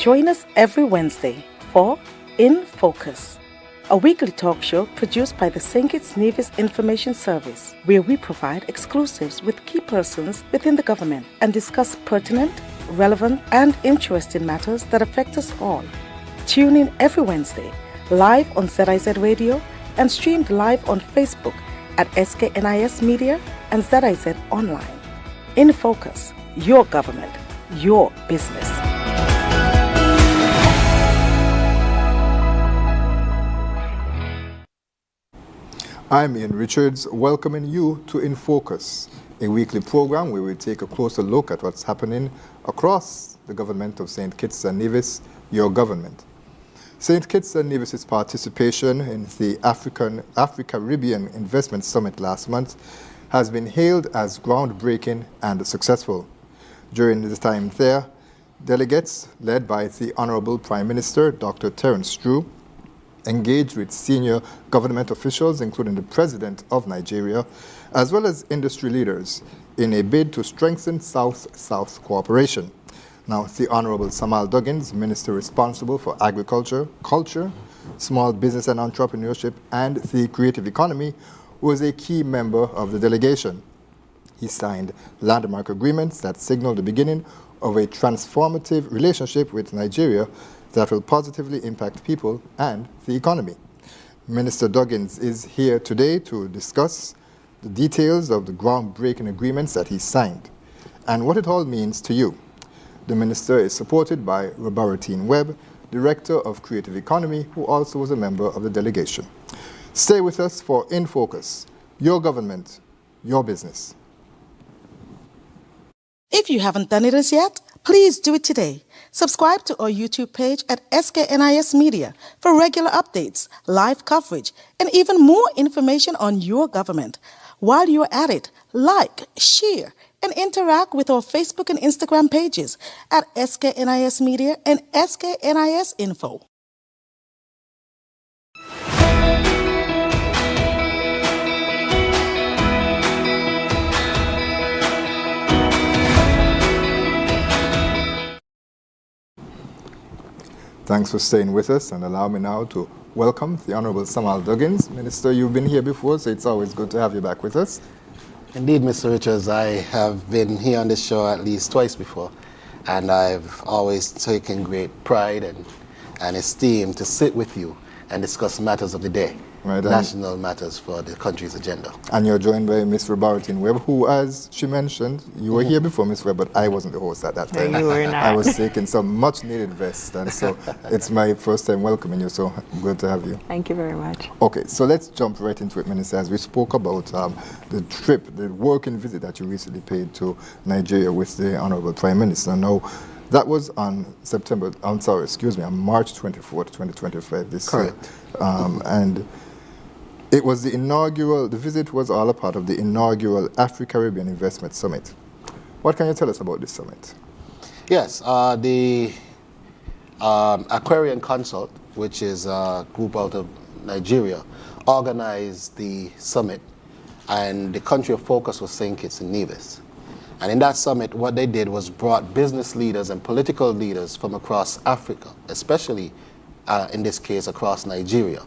Join us every Wednesday for InFocus, a weekly talk show produced by the St. Kitts Nevis Information Service, where we provide exclusives with key persons within the government and discuss pertinent, relevant, and interesting matters that affect us all. Tune in every Wednesday, live on ZIZ Radio and streamed live on Facebook at SKNIS Media and ZIZ Online. InFocus, your government, your business. I'm Ian Richards, welcoming you to InFocus, a weekly program where we take a closer look at what's happening across the government of St. Kitts and Nevis, your government. St. Kitts and Nevis's participation in the Africa-Caribbean Investment Summit last month has been hailed as groundbreaking and successful. During the time there, delegates led by the Honorable Prime Minister, Dr. Terence Drew, engaged with senior government officials, including the President of Nigeria, as well as industry leaders, in a bid to strengthen South-South cooperation. Now, the Honorable Samal Duggins, Minister responsible for agriculture, culture, small business and entrepreneurship, and the creative economy, was a key member of the delegation. He signed landmark agreements that signal the beginning of a transformative relationship with Nigeria that will positively impact people and the economy. Minister Duggins is here today to discuss the details of the groundbreaking agreements that he signed and what it all means to you. The minister is supported by Robaratine Webb, Director of Creative Economy, who also was a member of the delegation. Stay with us for InFocus, your government, your business. If you haven't done it as yet, please do it today. Subscribe to our YouTube page at SKNIS Media for regular updates, live coverage, and even more information on your government. While you're at it, like, share, and interact with our Facebook and Instagram pages at SKNIS Media and SKNIS Info. Thanks for staying with us, and allow me now to welcome the Honorable Samal Duggins. Minister, you've been here before, so it's always good to have you back with us. Indeed, Mr. Richards, I have been here on this show at least twice before, and I've always taken great pride and esteem to sit with you and discuss matters of the day, national matters for the country's agenda. And you're joined by Ms. Robaratine Webb, who, as she mentioned, you were here before, Ms. Webb, but I wasn't the host at that time. No, you were not. I was taking some much-needed rest, and so it's my first time welcoming you, so good to have you. Thank you very much. Okay, so let's jump right into it, Minister, as we spoke about the trip, the working visit that you recently paid to Nigeria with the Honorable Prime Minister. Now, that was on on March 24th, 2025 this year. And it was the visit was all a part of the inaugural Africa-Caribbean Investment Summit. What can you tell us about this summit? Yes, the Aquarian Consult, which is a group out of Nigeria, organized the summit, and the country of focus was St. Kitts and Nevis. And in that summit, what they did was brought business leaders and political leaders from across Africa, especially in this case across Nigeria.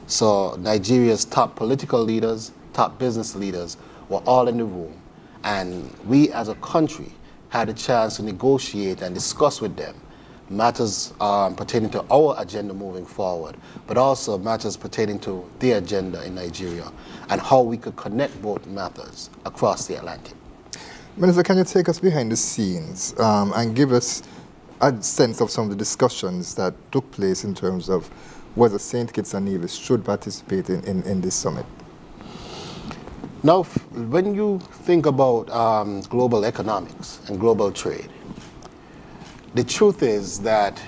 So Nigeria's top political leaders, top business leaders were all in the room. And we as a country had a chance to negotiate and discuss with them matters pertaining to our agenda moving forward, but also matters pertaining to their agenda in Nigeria and how we could connect both matters across the Atlantic. Minister, can you take us behind the scenes and give us a sense of some of the discussions that took place in terms of whether St. Kitts and Nevis should participate in this summit? Now, when you think about global economics and global trade, the truth is that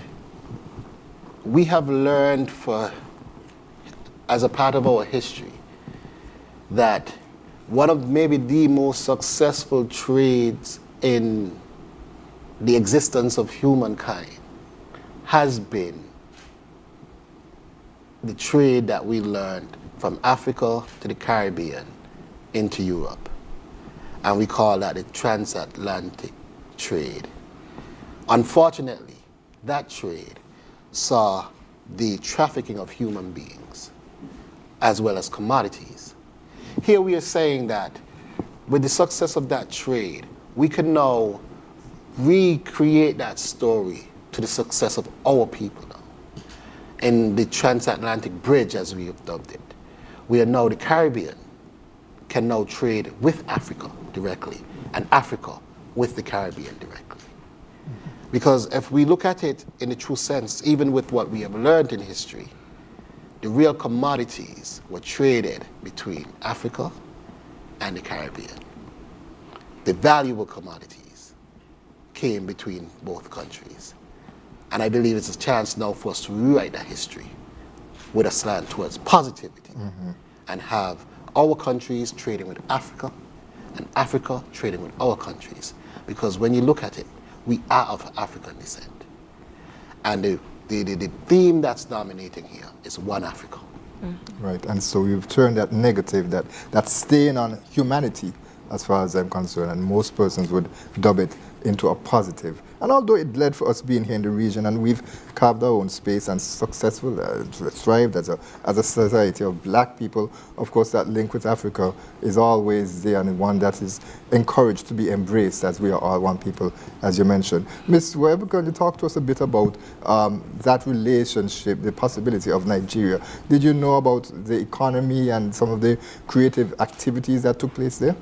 we have learned as a part of our history that one of maybe the most successful trades in the existence of humankind has been the trade that we learned from Africa to the Caribbean into Europe. And we call that the transatlantic trade. Unfortunately, that trade saw the trafficking of human beings as well as commodities. Here we are saying that with the success of that trade, we can now recreate that story to the success of our people now. In the transatlantic bridge, as we have dubbed it, we are now the Caribbean can now trade with Africa directly, and Africa with the Caribbean directly. Because if we look at it in the true sense, even with what we have learned in history, the real commodities were traded between Africa and the Caribbean. The valuable commodities came between both countries. And I believe it's a chance now for us to rewrite that history with a slant towards positivity and have our countries trading with Africa and Africa trading with our countries. Because when you look at it, we are of African descent. And the theme that's dominating here is one Africa. Right, and so you've turned that negative, that stain on humanity, as far as I'm concerned, and most persons would dub it into a positive. And although it led for us being here in the region, and we've carved our own space and successful, thrived as a society of black people, of course that link with Africa is always there, and one that is encouraged to be embraced, as we are all one people, as you mentioned. Ms. Webb, can you talk to us a bit about that relationship, the possibility of Nigeria? Did you know about the economy and some of the creative activities that took place there?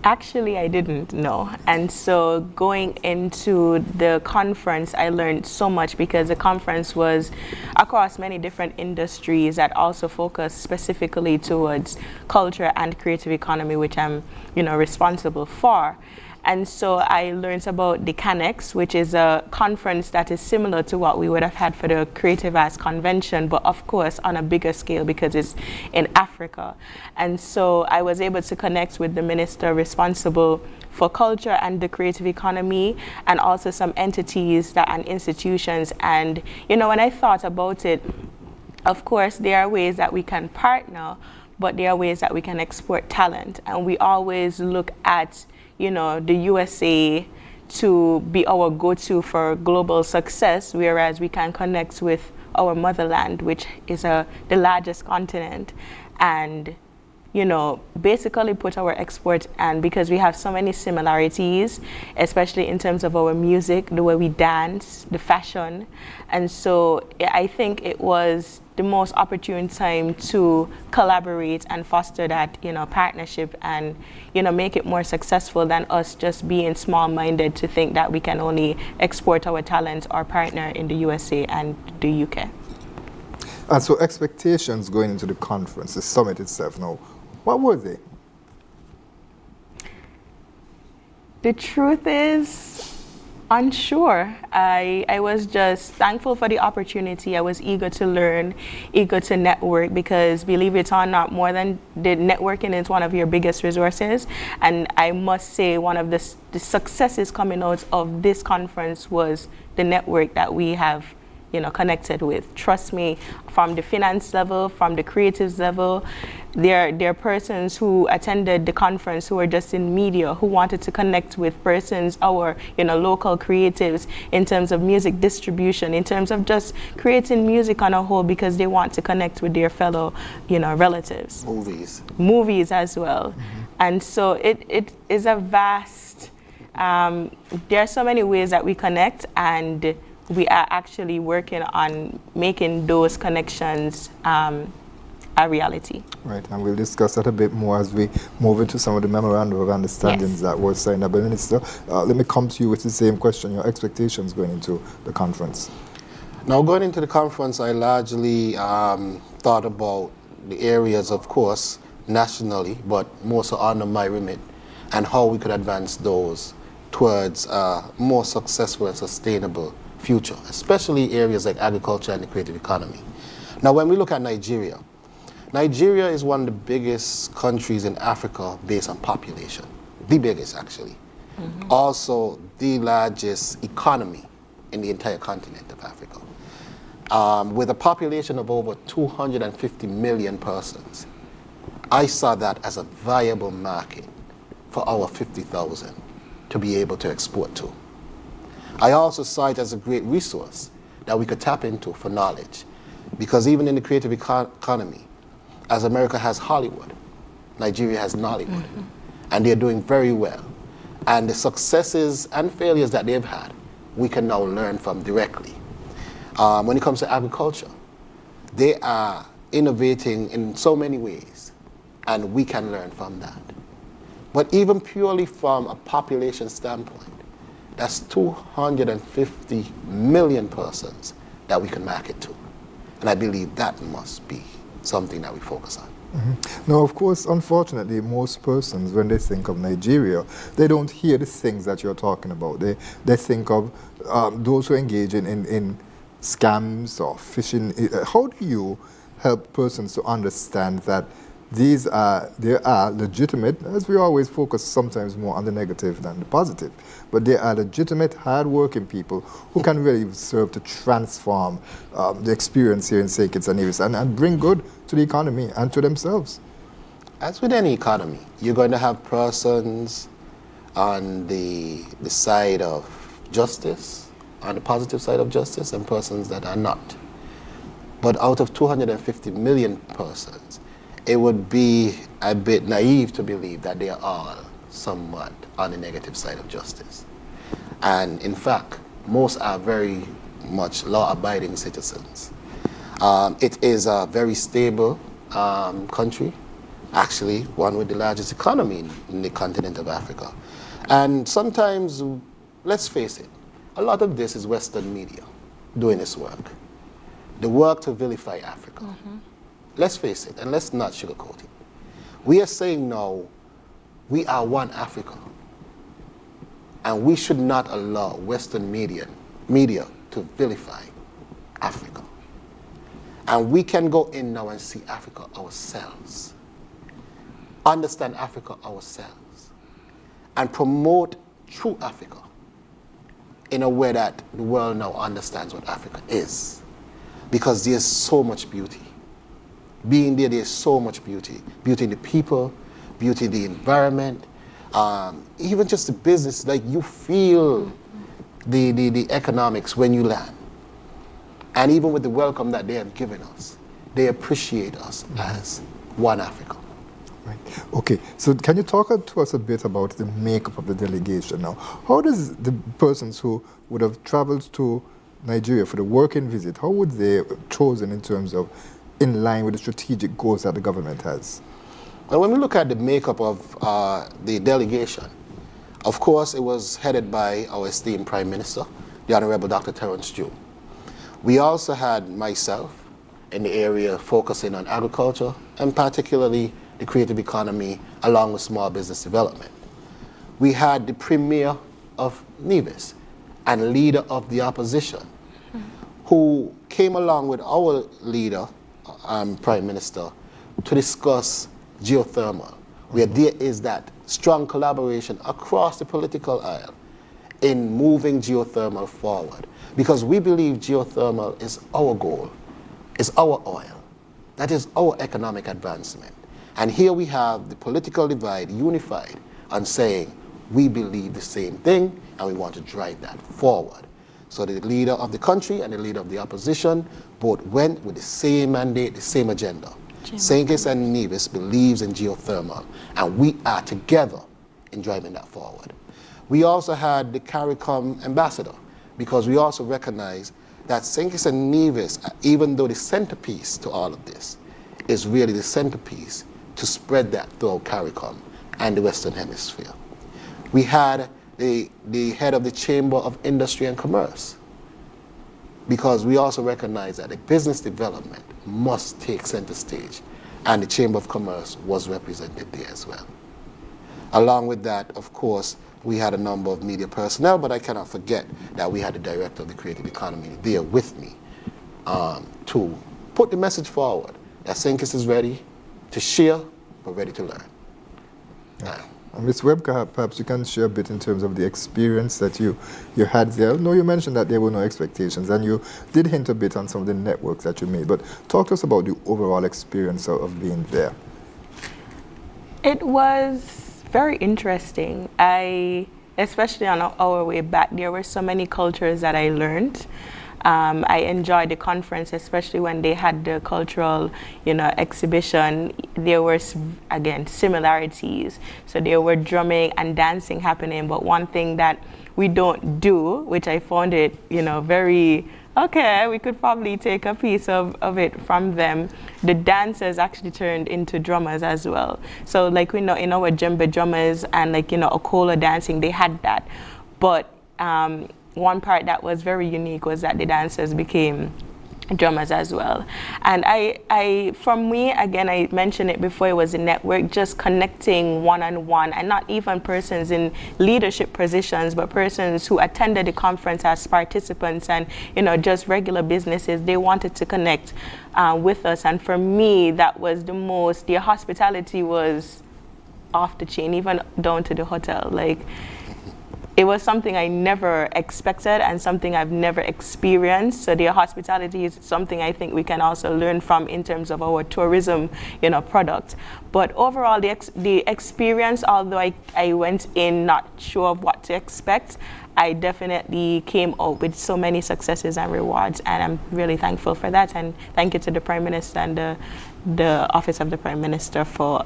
Actually, I didn't know. And so going into the conference, I learned so much because the conference was across many different industries that also focused specifically towards culture and creative economy, which I'm, responsible for. And so I learned about the SKNIS, which is a conference that is similar to what we would have had for the Creative Arts Convention, but of course on a bigger scale because it's in Africa. And so I was able to connect with the minister responsible for culture and the creative economy, and also some entities and institutions. And when I thought about it, of course there are ways that we can partner, but there are ways that we can export talent. And we always look at the USA to be our go-to for global success, whereas we can connect with our motherland, which is the largest continent, and basically put our export, and because we have so many similarities, especially in terms of our music, the way we dance, the fashion. And so I think it was the most opportune time to collaborate and foster that partnership, and make it more successful than us just being small-minded to think that we can only export our talent or partner in the USA and the UK. And so expectations going into the conference, the summit itself now, what were they? The truth is, unsure. I was just thankful for the opportunity. I was eager to learn, eager to network, because believe it or not, more than the networking is one of your biggest resources. And I must say one of the successes coming out of this conference was the network that we have connected with. Trust me, from the finance level, from the creatives level, there are persons who attended the conference who were just in media, who wanted to connect with persons, our local creatives, in terms of music distribution, in terms of just creating music on a whole, because they want to connect with their fellow relatives. Movies as well. And so it is a vast, there are so many ways that we connect, and we are actually working on making those connections a reality. Right, and we'll discuss that a bit more as we move into some of the memorandum of understandings that were signed up. But Minister, let me come to you with the same question, your expectations going into the conference. Now, going into the conference, I largely thought about the areas, of course, nationally, but more so under my remit, and how we could advance those towards a more successful and sustainable future, especially areas like agriculture and the creative economy. Now, when we look at Nigeria is one of the biggest countries in Africa based on population, the biggest actually. Also the largest economy in the entire continent of Africa. With a population of over 250 million persons, I saw that as a viable market for our 50,000 to be able to export to. I also saw it as a great resource that we could tap into for knowledge. Because even in the creative economy, as America has Hollywood, Nigeria has Nollywood, and they're doing very well. And the successes and failures that they've had, we can now learn from directly. When it comes to agriculture, they are innovating in so many ways, and we can learn from that. But even purely from a population standpoint, that's 250 million persons that we can market to. And I believe that must be something that we focus on. Now, of course, unfortunately, most persons, when they think of Nigeria, they don't hear the things that you're talking about. They think of those who engage in scams or phishing. How do you help persons to understand that there are legitimate, as we always focus sometimes more on the negative than the positive, but there are legitimate, hard-working people who can really serve to transform the experience here in St. Kitts and Nevis and bring good to the economy and to themselves? As with any economy, you're going to have persons on the side of justice, on the positive side of justice, and persons that are not. But out of 250 million persons, it would be a bit naive to believe that they are all somewhat on the negative side of justice. And in fact, most are very much law-abiding citizens. It is a very stable country, actually one with the largest economy in the continent of Africa. And sometimes, let's face it, a lot of this is Western media doing this work. The work to vilify Africa. Let's face it, and let's not sugarcoat it. We are saying now, we are one Africa. And we should not allow Western media to vilify Africa. And we can go in now and see Africa ourselves. Understand Africa ourselves. And promote true Africa in a way that the world now understands what Africa is. Because there's so much beauty. Being there's so much beauty. Beauty in the people, beauty in the environment, even just the business, like you feel the economics when you land. And even with the welcome that they have given us, they appreciate us as one Africa. Right. Okay, so can you talk to us a bit about the makeup of the delegation now? How does the persons who would have traveled to Nigeria for the working visit, how would they have chosen in terms of in line with the strategic goals that the government has? Well, when we look at the makeup of the delegation, of course it was headed by our esteemed Prime Minister, the Honorable Dr. Terence Jew. We also had myself in the area focusing on agriculture and particularly the creative economy along with small business development. We had the Premier of Nevis and leader of the opposition who came along with our leader, Prime Minister, to discuss geothermal, where there is that strong collaboration across the political aisle in moving geothermal forward. Because we believe geothermal is our goal, is our oil. That is our economic advancement. And here we have the political divide unified on saying we believe the same thing and we want to drive that forward. So the leader of the country and the leader of the opposition both went with the same mandate, the same agenda. St. Kitts and Nevis believes in geothermal, and we are together in driving that forward. We also had the CARICOM ambassador, because we also recognize that St. Kitts and Nevis, even though the centerpiece to all of this, is really the centerpiece to spread that throughout CARICOM and the Western Hemisphere. We had the head of the Chamber of Industry and Commerce, because we also recognize that the business development must take center stage, and the Chamber of Commerce was represented there as well. Along with that, of course, we had a number of media personnel, but I cannot forget that we had the director of the creative economy there with me to put the message forward that St. Kitts is ready to share, but ready to learn. Ms. Webb, perhaps you can share a bit in terms of the experience that you had there. No, you mentioned that there were no expectations, and you did hint a bit on some of the networks that you made, but talk to us about the overall experience of being there. It was very interesting. I especially on our way back, there were so many cultures that I learned. I enjoyed the conference, especially when they had the cultural, exhibition. There were, again, similarities. So there were drumming and dancing happening, but one thing that we don't do, which I found it, very, okay, we could probably take a piece of it from them. The dancers actually turned into drummers as well. So like we know in our djembe drummers and like, Okola dancing, they had that. But one part that was very unique was that the dancers became drummers as well. And for me, again, I mentioned it before, it was a network, just connecting one-on-one, and not even persons in leadership positions, but persons who attended the conference as participants and, just regular businesses. They wanted to connect with us. And for me, that was their hospitality was off the chain, even down to the hotel. Like, it was something I never expected and something I've never experienced. So their hospitality is something I think we can also learn from in terms of our tourism, product. But overall, the experience, although I went in not sure of what to expect, I definitely came out with so many successes and rewards, and I'm really thankful for that. And thank you to the Prime Minister and the Office of the Prime Minister for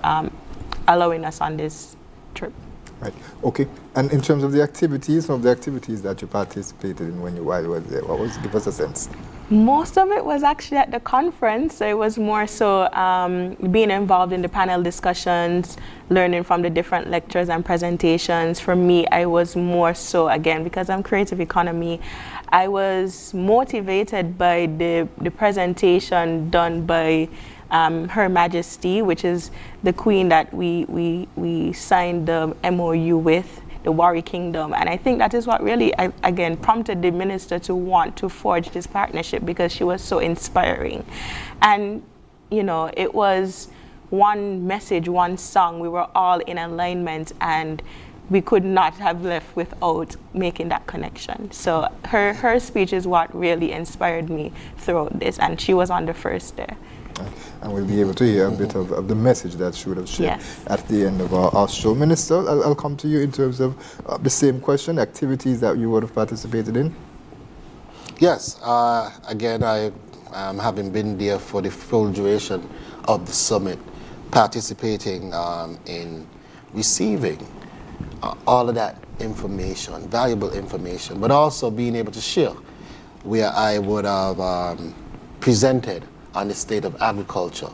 allowing us on this trip. Right. Okay. And in terms of the activities, some of the activities that you participated in while you were there, give us a sense? Most of it was actually at the conference. So it was more so being involved in the panel discussions, learning from the different lectures and presentations. For me, I was more so, again, because I'm creative economy, I was motivated by the presentation done by Her Majesty, which is the queen that we signed the MOU with, the Wari Kingdom. And I think that is what really, again, prompted the minister to want to forge this partnership, because she was so inspiring. And, it was one message, one song. We were all in alignment, and we could not have left without making that connection. So her speech is what really inspired me throughout this, and she was on the first day. And we'll be able to hear a bit of the message that she would have shared at the end of our show. Minister, I'll come to you in terms of the same question, activities that you would have participated in. Yes, again, having been there for the full duration of the summit, participating in receiving all of that information, valuable information, but also being able to share, where I would have presented on the state of agriculture,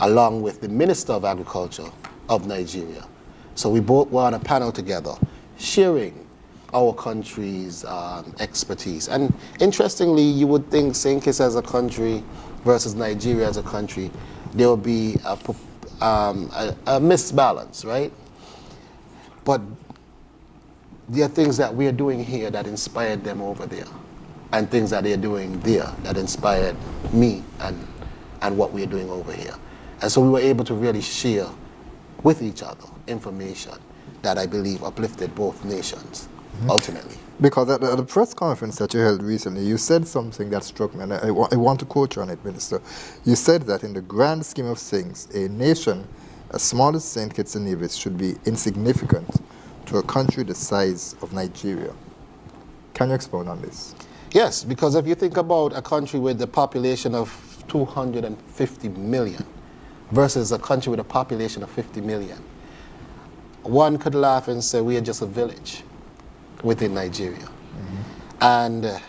along with the Minister of Agriculture of Nigeria. So we both were on a panel together, sharing our country's expertise. And interestingly, you would think St. Kitts as a country versus Nigeria as a country, there would be a misbalance, right? But there are things that we are doing here that inspired them over there, and things that they're doing there that inspired me and what we're doing over here. And so we were able to really share with each other information that I believe uplifted both nations, ultimately. Because at the press conference that you held recently, you said something that struck me, and I want to quote you on it, Minister. You said that in the grand scheme of things, a nation as small as St. Kitts and Nevis should be insignificant to a country the size of Nigeria. Can you expound on this? Yes, because if you think about a country with a population of 250 million versus a country with a population of 50 million, one could laugh and say we are just a village within Nigeria. And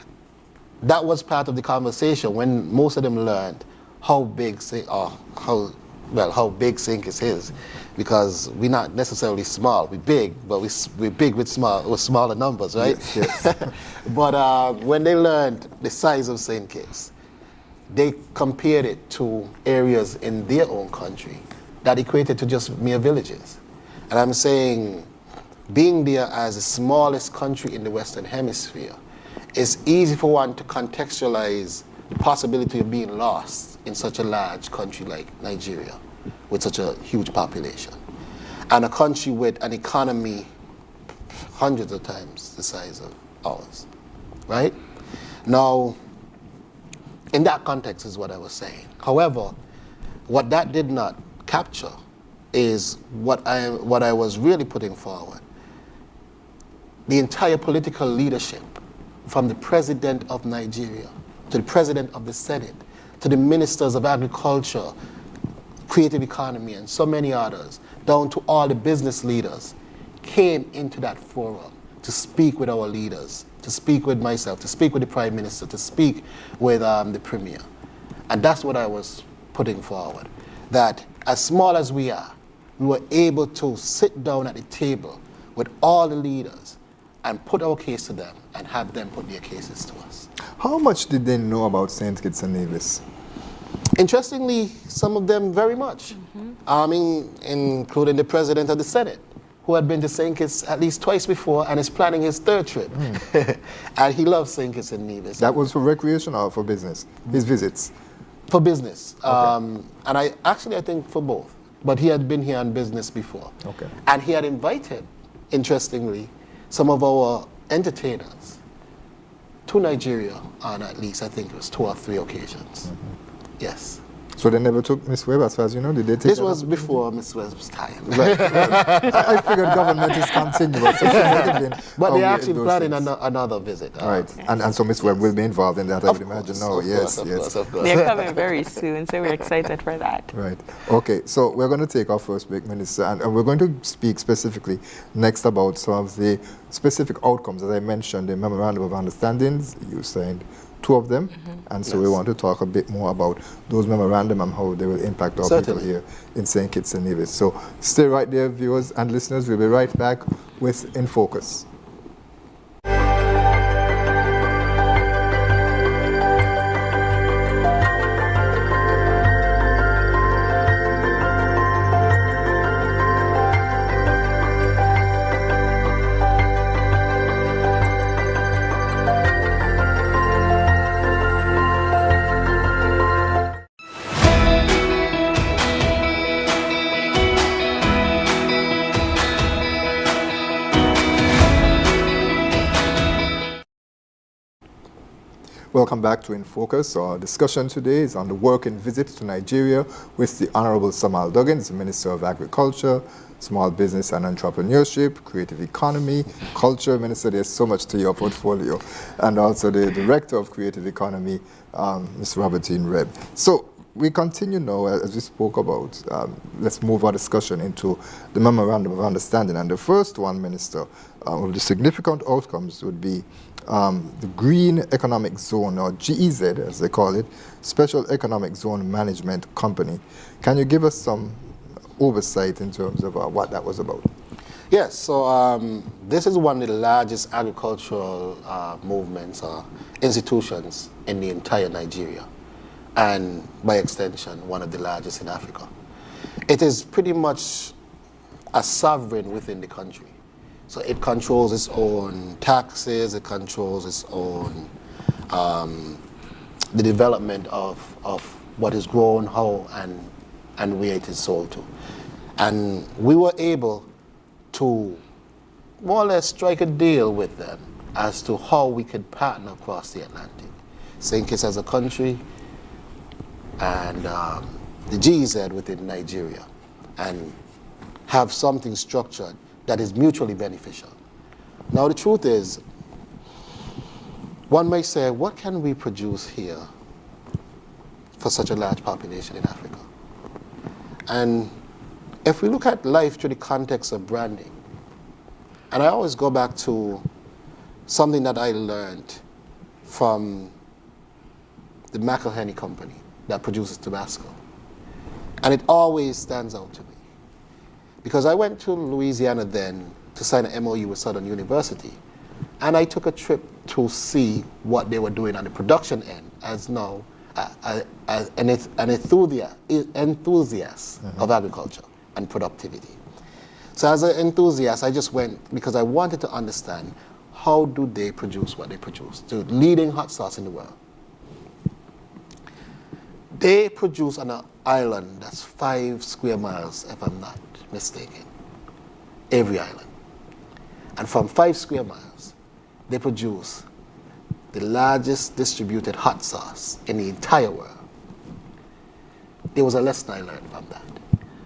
that was part of the conversation when most of them learned how big St. Kitts is, because we're not necessarily small. We're big, but we're big with smaller numbers, right? Yes. But when they learned the size of St. Kitts, they compared it to areas in their own country that equated to just mere villages. And I'm saying, being there as the smallest country in the Western Hemisphere, it's easy for one to contextualize the possibility of being lost in such a large country like Nigeria, with such a huge population, and a country with an economy hundreds of times the size of ours, right? Now, in that context is what I was saying. However, what that did not capture is what I was really putting forward. the entire political leadership, from the President of Nigeria, to the President of the Senate, to the Ministers of Agriculture, Creative Economy, and so many others, down to all the business leaders, came into that forum to speak with our leaders, to speak with myself, to speak with the Prime Minister, to speak with the Premier. And that's what I was putting forward, that as small as we are, we were able to sit down at the table with all the leaders and put our case to them and have them put their cases to us. How much did they know about St. Kitts and Nevis? Interestingly, some of them very much. I mean, including the President of the Senate, who had been to St. Kitts at least twice before and is planning his third trip. And he loves St. Kitts and Nevis. That was for recreation or for business? His visits? For business. Okay. And I think for both. But he had been here on business before. Okay. And he had invited, interestingly, some of our entertainers to Nigeria on at least, I think it was 2 or 3 occasions. Yes. So they never took Miss Webb, as far as you know? Did they take This her was up? before Miss Webb's time. Right. I figured government is continuous. So she might have been But they're aware of actually those planning things. another visit. Right. And so Miss Webb will be involved in that, I would imagine. No, yes. Of course. They're coming very soon, so we're excited for that. Right. Okay, so we're going to take our first break, Minister, and we're going to speak specifically next about some of the specific outcomes. As I mentioned, the Memorandum of Understandings, you signed 2 of them, and so we want to talk a bit more about those memorandum and how they will impact our people here in St. Kitts and Nevis. So stay right there, viewers and listeners. We'll be right back with In Focus. Welcome back to In Focus. Our discussion today is on the working visit to Nigeria with the Honorable Samal Duggins, Minister of Agriculture, Small Business and Entrepreneurship, Creative Economy, Culture. Minister, there's so much to your portfolio. And also the Director of Creative Economy, Ms. Robertine Rebb. So we continue now, as we spoke about. Let's move our discussion into the Memorandum of Understanding. And the first one, Minister, of the significant outcomes would be the Green Economic Zone, or GEZ as they call it, Special Economic Zone Management Company. Can you give us some oversight in terms of what that was about? Yes, so this is one of the largest agricultural movements or institutions in the entire Nigeria, and by extension, one of the largest in Africa. It is pretty much a sovereign within the country. So it controls its own taxes, it controls its own, the development of what is grown, how, and where it is sold to. And we were able to more or less strike a deal with them as to how we could partner across the Atlantic. St. Kitts as a country, and the GEZ within Nigeria, and have something structured that is mutually beneficial. Now the truth is, one may say, what can we produce here for such a large population in Africa? And if we look at life through the context of branding, and I always go back to something that I learned from the McElhenney company that produces Tabasco. And it always stands out to me. Because I went to Louisiana then to sign an MOU with Southern University, and I took a trip to see what they were doing on the production end as now an enthusiast of agriculture and productivity. So as an enthusiast, I just went because I wanted to understand how do they produce what they produce, the leading hot sauce in the world. They produce on an island that's 5 square miles, if I'm not mistaken, every island. And from 5 square miles, they produce the largest distributed hot sauce in the entire world. There was a lesson I learned from that,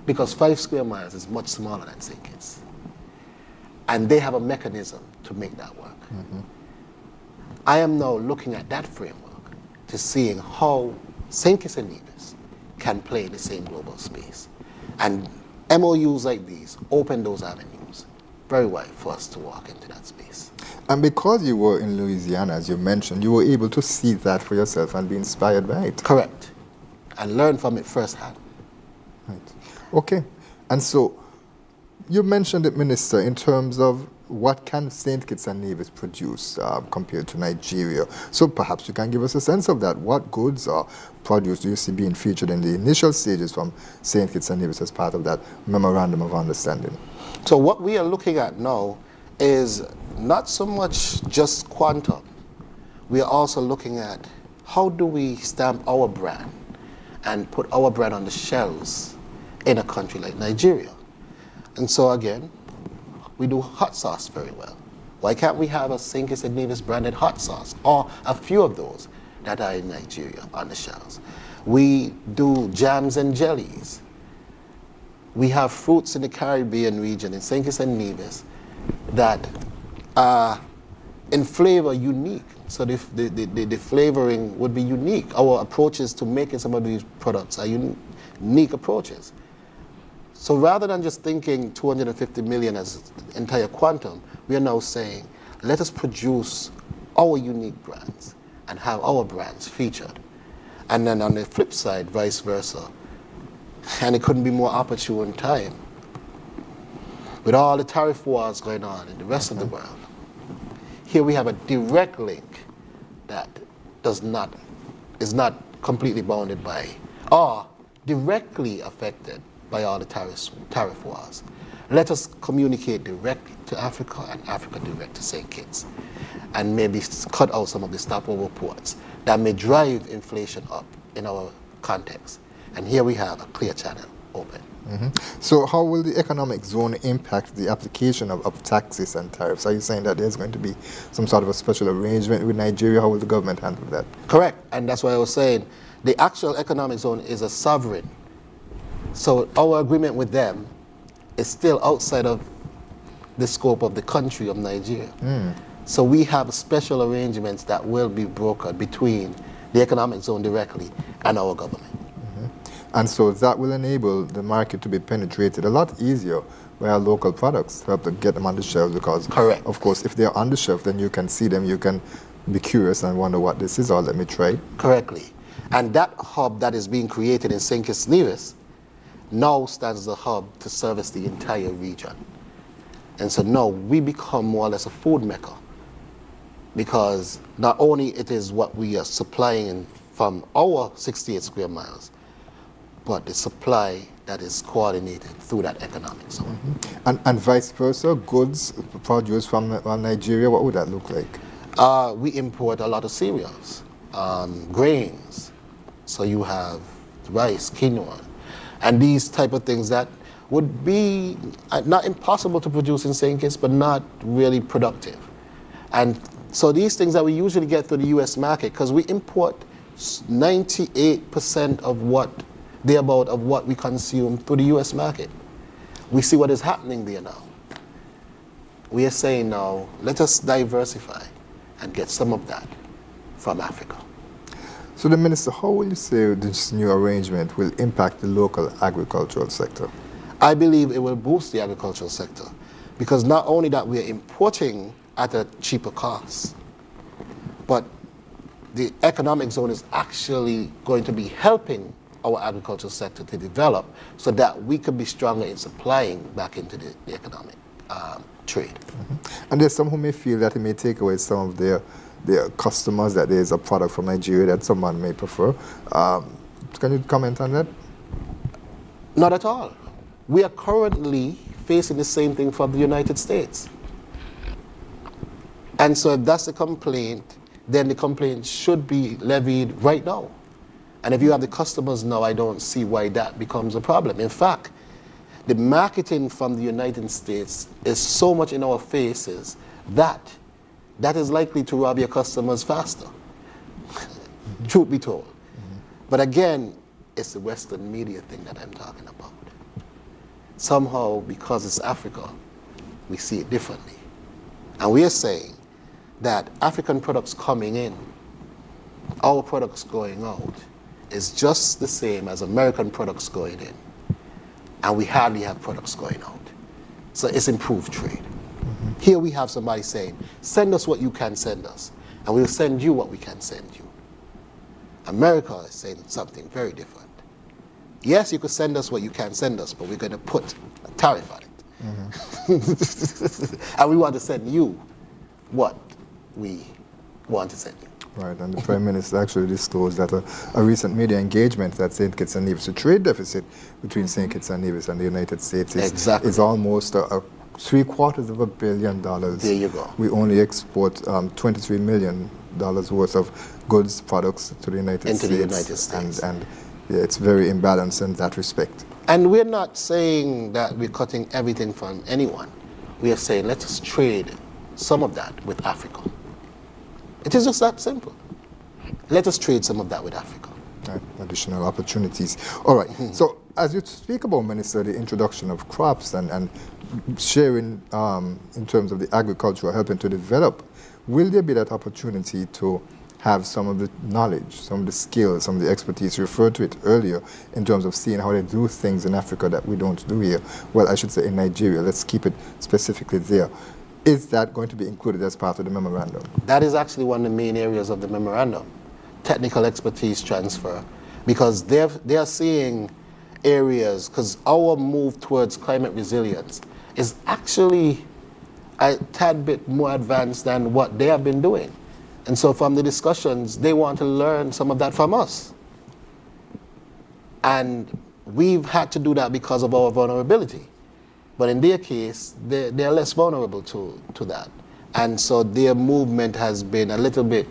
because 5 square miles is much smaller than St. Kitts. And they have a mechanism to make that work. I am now looking at that framework to seeing how St. Kitts and Nevis can play in the same global space. And MOUs like these open those avenues very wide for us to walk into that space. And because you were in Louisiana, as you mentioned, you were able to see that for yourself and be inspired by it. Correct. And learn from it firsthand. Right. Okay. And so you mentioned it, Minister, in terms of what can St. Kitts and Nevis produce compared to Nigeria. So perhaps you can give us a sense of that. What goods or produce do you see being featured in the initial stages from St. Kitts and Nevis as part of that Memorandum of Understanding? So what we are looking at now is not so much just quantum. We are also looking at how do we stamp our brand and put our brand on the shelves in a country like Nigeria. And so again, we do hot sauce very well. Why can't we have a St. Kitts and Nevis branded hot sauce, or a few of those that are in Nigeria on the shelves? We do jams and jellies. We have fruits in the Caribbean region, in St. Kitts and Nevis, that are in flavor unique. So the flavoring would be unique. Our approaches to making some of these products are unique approaches. So rather than just thinking 250 million as entire quantum, we are now saying, let us produce our unique brands and have our brands featured. And then on the flip side, vice versa. And it couldn't be more opportune time. With all the tariff wars going on in the rest of the world, here we have a direct link that is not completely bounded by, or directly affected by all the tariff wars. Let us communicate direct to Africa and Africa direct to St. Kitts, and maybe cut out some of the stopover ports that may drive inflation up in our context. And here we have a clear channel open. So how will the economic zone impact the application of taxes and tariffs? Are you saying that there's going to be some sort of a special arrangement with Nigeria? How will the government handle that? Correct, and that's why I was saying the actual economic zone is a sovereign. So our agreement with them is still outside of the scope of the country of Nigeria. So we have special arrangements that will be brokered between the economic zone directly and our government. And so that will enable the market to be penetrated a lot easier by our local products, help to get them on the shelves, because, correct, of course, if they're on the shelf, then you can see them, you can be curious and wonder what this is, or let me try it. Correctly. And that hub that is being created in St. Kitts Nevis now stands as a hub to service the entire region. And so now we become more or less a food mecca, because not only it is what we are supplying from our 68 square miles, but the supply that is coordinated through that economic zone. And vice versa, goods produced from Nigeria, what would that look like? We import a lot of cereals, grains. So you have rice, quinoa, and these type of things that would be not impossible to produce in St. Kitts, but not really productive. And so these things that we usually get through the U.S. market, because we import 98% of what we consume through the U.S. market. We see what is happening there now. We are saying now, let us diversify and get some of that from Africa. So the Minister, how will you say this new arrangement will impact the local agricultural sector? I believe it will boost the agricultural sector, because not only that we are importing at a cheaper cost, but the economic zone is actually going to be helping our agricultural sector to develop so that we could be stronger in supplying back into the economic trade. And there's some who may feel that it may take away some of their customers, that there's a product from Nigeria that someone may prefer. Can you comment on that? Not at all. We are currently facing the same thing from the United States. And so if that's the complaint, then the complaint should be levied right now. And if you have the customers now, I don't see why that becomes a problem. In fact, the marketing from the United States is so much in our faces that is likely to rob your customers faster, truth be told. But again, it's the Western media thing that I'm talking about. Somehow, because it's Africa, we see it differently. And we are saying that African products coming in, our products going out, is just the same as American products going in. And we hardly have products going out. So it's improved trade. Here we have somebody saying, send us what you can send us, and we'll send you what we can send you. America is saying something very different. Yes, you could send us what you can send us, but we're going to put a tariff on it. And we want to send you what we want to send you. Right, and the Prime Minister actually disclosed that a recent media engagement that St. Kitts and Nevis, the trade deficit between St. Kitts and Nevis and the United States is almost $750 million. There you go. We only export $23 million worth of goods, products to the United States. And yeah, it's very imbalanced in that respect. And we're not saying that we're cutting everything from anyone. We are saying let us trade some of that with Africa. It is just that simple. Let us trade some of that with Africa. Right. Additional opportunities. All right. So as you speak about, Minister, the introduction of crops and sharing in terms of the agriculture, helping to develop, will there be that opportunity to have some of the knowledge, some of the skills, some of the expertise, you referred to it earlier, in terms of seeing how they do things in Africa that we don't do here? Well, I should say in Nigeria. Let's keep it specifically there. Is that going to be included as part of the memorandum? That is actually one of the main areas of the memorandum, technical expertise transfer, because they are seeing areas, because our move towards climate resilience is actually a tad bit more advanced than what they have been doing. And so from the discussions, they want to learn some of that from us. And we've had to do that because of our vulnerability. But in their case, they're less vulnerable to that. And so their movement has been a little bit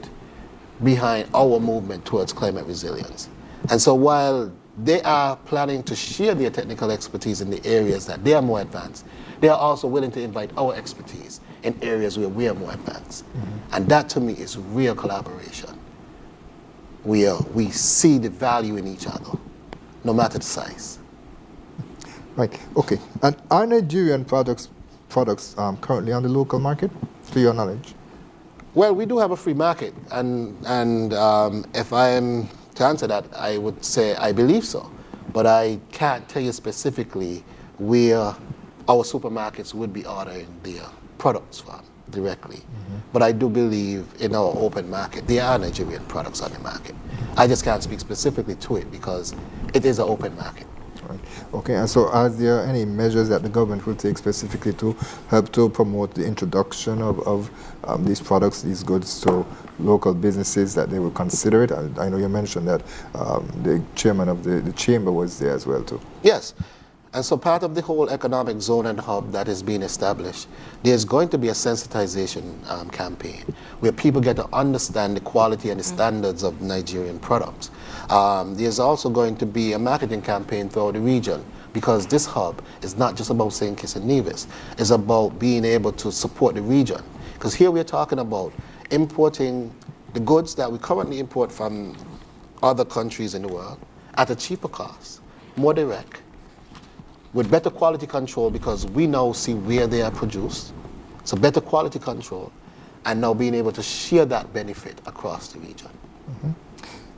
behind our movement towards climate resilience. And so while they are planning to share their technical expertise in the areas that they are more advanced, they are also willing to invite our expertise in areas where we are more advanced. And that to me is real collaboration. We see the value in each other, no matter the size. Right. Okay. And are Nigerian products currently on the local market, to your knowledge? Well, we do have a free market, and if I am to answer that, I would say I believe so, but I can't tell you specifically where our supermarkets would be ordering their products from directly. But I do believe in our open market there are Nigerian products on the market. I just can't speak specifically to it because it is an open market. Right. Okay, and so are there any measures that the government will take specifically to help to promote the introduction of these products, these goods to local businesses, that they will consider it? I know you mentioned that the chairman of the chamber was there as well too. Yes, and so part of the whole economic zone and hub that is being established, there's going to be a sensitization campaign where people get to understand the quality and the standards of Nigerian products. There's also going to be a marketing campaign throughout the region, because this hub is not just about St. Kitts and Nevis. It's about being able to support the region. Because here we're talking about importing the goods that we currently import from other countries in the world at a cheaper cost, more direct, with better quality control, because we now see where they are produced. So better quality control, and now being able to share that benefit across the region.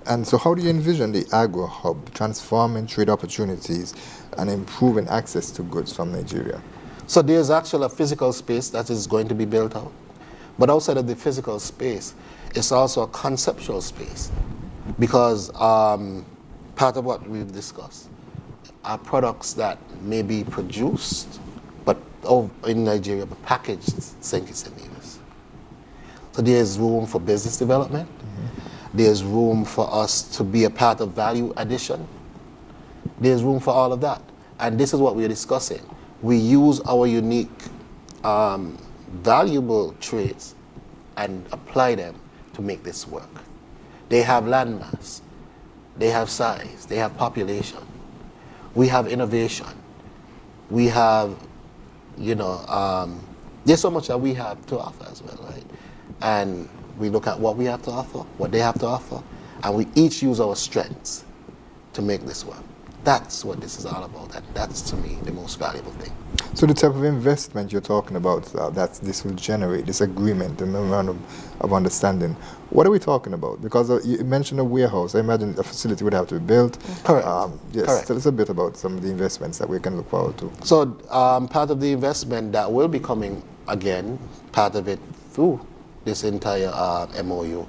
And so how do you envision the agro hub transforming trade opportunities and improving access to goods from Nigeria? So there's actually a physical space that is going to be built out. But outside of the physical space, it's also a conceptual space, because part of what we've discussed are products that may be produced but in Nigeria, but packaged St. Kitts and Nevis. So there's room for business development. There's room for us to be a part of value addition. There's room for all of that. And this is what we're discussing. We use our unique, valuable traits and apply them to make this work. They have landmass, they have size, they have population. We have innovation. We have, there's so much that we have to offer as well, right? And we look at what we have to offer, what they have to offer, and we each use our strengths to make this work. That's what this is all about, and that's, to me, the most valuable thing. So the type of investment you're talking about that this will generate, this agreement, the memorandum of understanding, what are we talking about? Because you mentioned a warehouse. I imagine a facility would have to be built. Correct. Yes. Correct. Tell us a bit about some of the investments that we can look forward to. So part of the investment that will be coming, again, part of it through this entire MOU,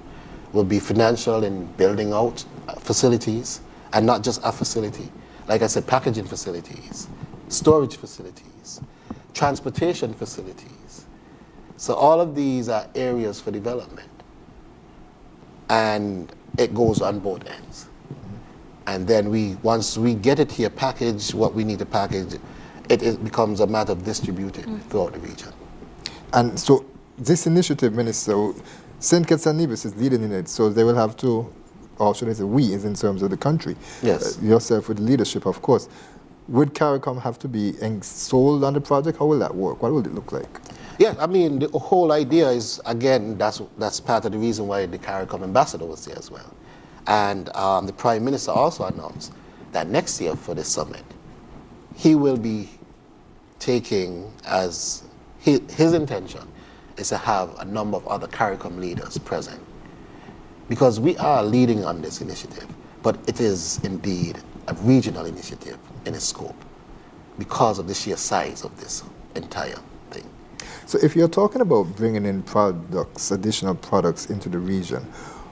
will be financial in building out facilities, and not just a facility. Like I said, packaging facilities, storage facilities, transportation facilities. So all of these are areas for development. And it goes on both ends. And then once we get it here, package what we need to package, it becomes a matter of distributing throughout the region. And so this initiative, Minister, St. Kitts and Nevis is leading in it, so they will have to, or should I say we, is in terms of the country. Yes. Yourself with leadership, of course. Would CARICOM have to be sold on the project? How will that work? What will it look like? Yeah, I mean, the whole idea is, again, that's part of the reason why the CARICOM ambassador was there as well. And the Prime Minister also announced that next year for this summit, he will be taking as his intention is to have a number of other CARICOM leaders present. Because we are leading on this initiative, but it is indeed a regional initiative in its scope because of the sheer size of this entire thing. So if you're talking about bringing in products, additional products into the region,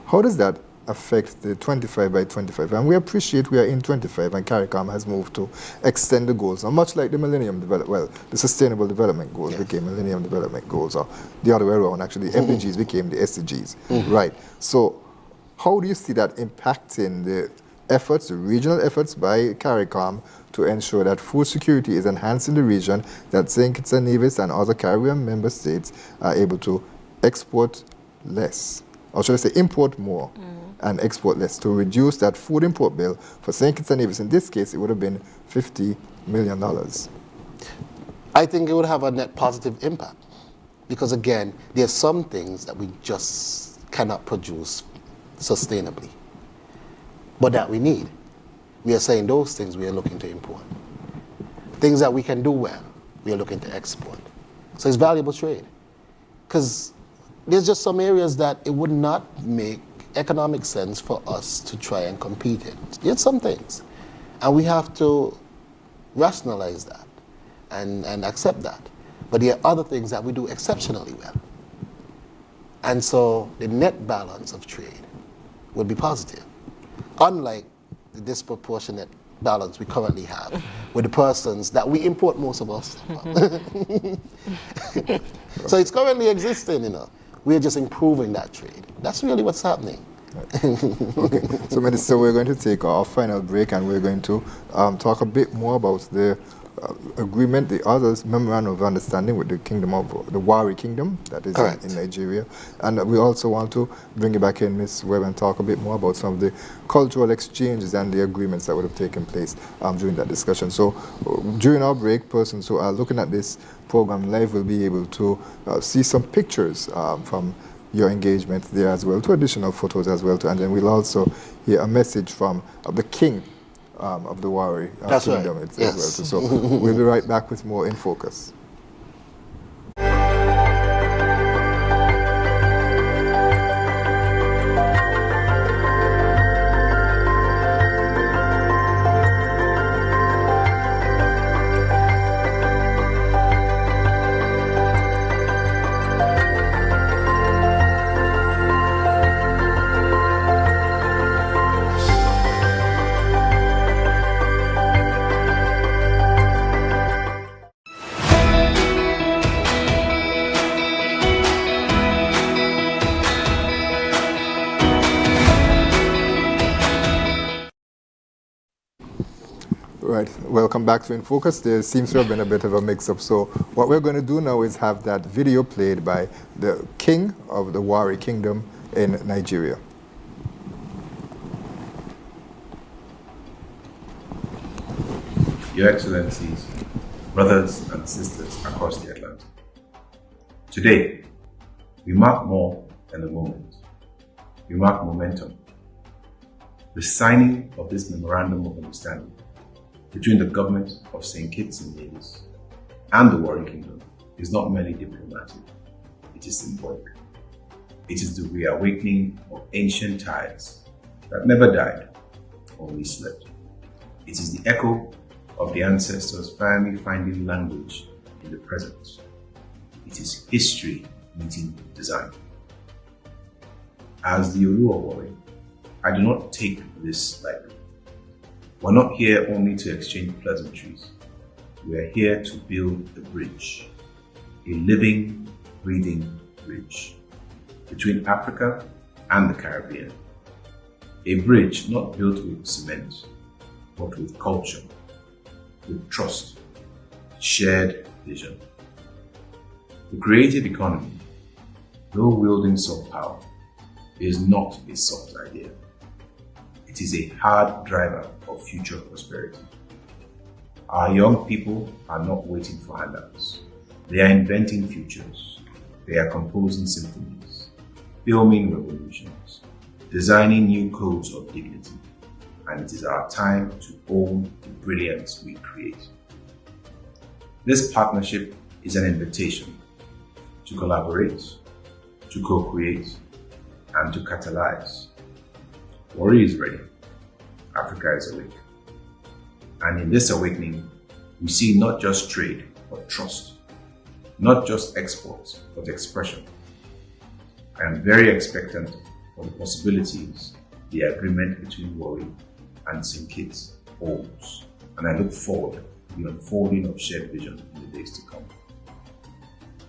how does that affect the 25 by 25? And we appreciate we are in 25 and CARICOM has moved to extend the goals. Now, much like the the Sustainable Development Goals became Millennium Development Goals, or the other way around, actually, MDGs became the SDGs, right? So how do you see that impacting the efforts, the regional efforts by CARICOM to ensure that food security is enhanced in the region, that St. Kitts and Nevis and other Caribbean member states are able to export less, or should I say import more and export less, to reduce that food import bill for St. Kitts and Nevis? In this case, it would have been $50 million. I think it would have a net positive impact because, again, there's some things that we just cannot produce sustainably, but that we need. We are saying those things we are looking to import. Things that we can do well, we are looking to export. So it's valuable trade. Because there's just some areas that it would not make economic sense for us to try and compete in. There's some things. And we have to rationalize that and accept that. But there are other things that we do exceptionally well. And so the net balance of trade would be positive. Unlike the disproportionate balance we currently have with the persons that we import most of us. So it's currently existing, you know. We're just improving that trade. That's really what's happening. Okay. So, Minister, we're going to take our final break and we're going to talk a bit more about the agreement, the others memorandum of understanding with the Kingdom of the Wari Kingdom that is in Nigeria, and we also want to bring you back in, Ms. Webb, and talk a bit more about some of the cultural exchanges and the agreements that would have taken place during that discussion. So during our break, persons who are looking at this program live will be able to see some pictures from your engagement there as well, two additional photos as well, and then we'll also hear a message from the King of the Wari Kingdom as well. So we'll be right back with more In Focus. Right, welcome back to In Focus. There seems to have been a bit of a mix-up. So what we're going to do now is have that video played by the King of the Wari Kingdom in Nigeria. Your Excellencies, brothers and sisters across the Atlantic. Today, we mark more than a moment. We mark momentum. The signing of this Memorandum of Understanding between the government of St. Kitts and Nevis and the Warring Kingdom is not merely diplomatic, it is symbolic. It is the reawakening of ancient ties that never died, only slept. It is the echo of the ancestors finally finding language in the present. It is history meeting design. As the Oluwa Warri, I do not take this lightly. We're not here only to exchange pleasantries. We're here to build a bridge, a living, breathing bridge between Africa and the Caribbean. A bridge not built with cement, but with culture, with trust, shared vision. The creative economy, though wielding soft power, is not a soft idea. It is a hard driver of future prosperity. Our young people are not waiting for handouts. They are inventing futures. They are composing symphonies, filming revolutions, designing new codes of dignity. And it is our time to own the brilliance we create. This partnership is an invitation to collaborate, to co-create, and to catalyze. Warri is ready. Africa is awake. And in this awakening, we see not just trade, but trust. Not just exports, but expression. I am very expectant of the possibilities the agreement between Warri and St. Kitts holds. And I look forward to the unfolding of shared vision in the days to come.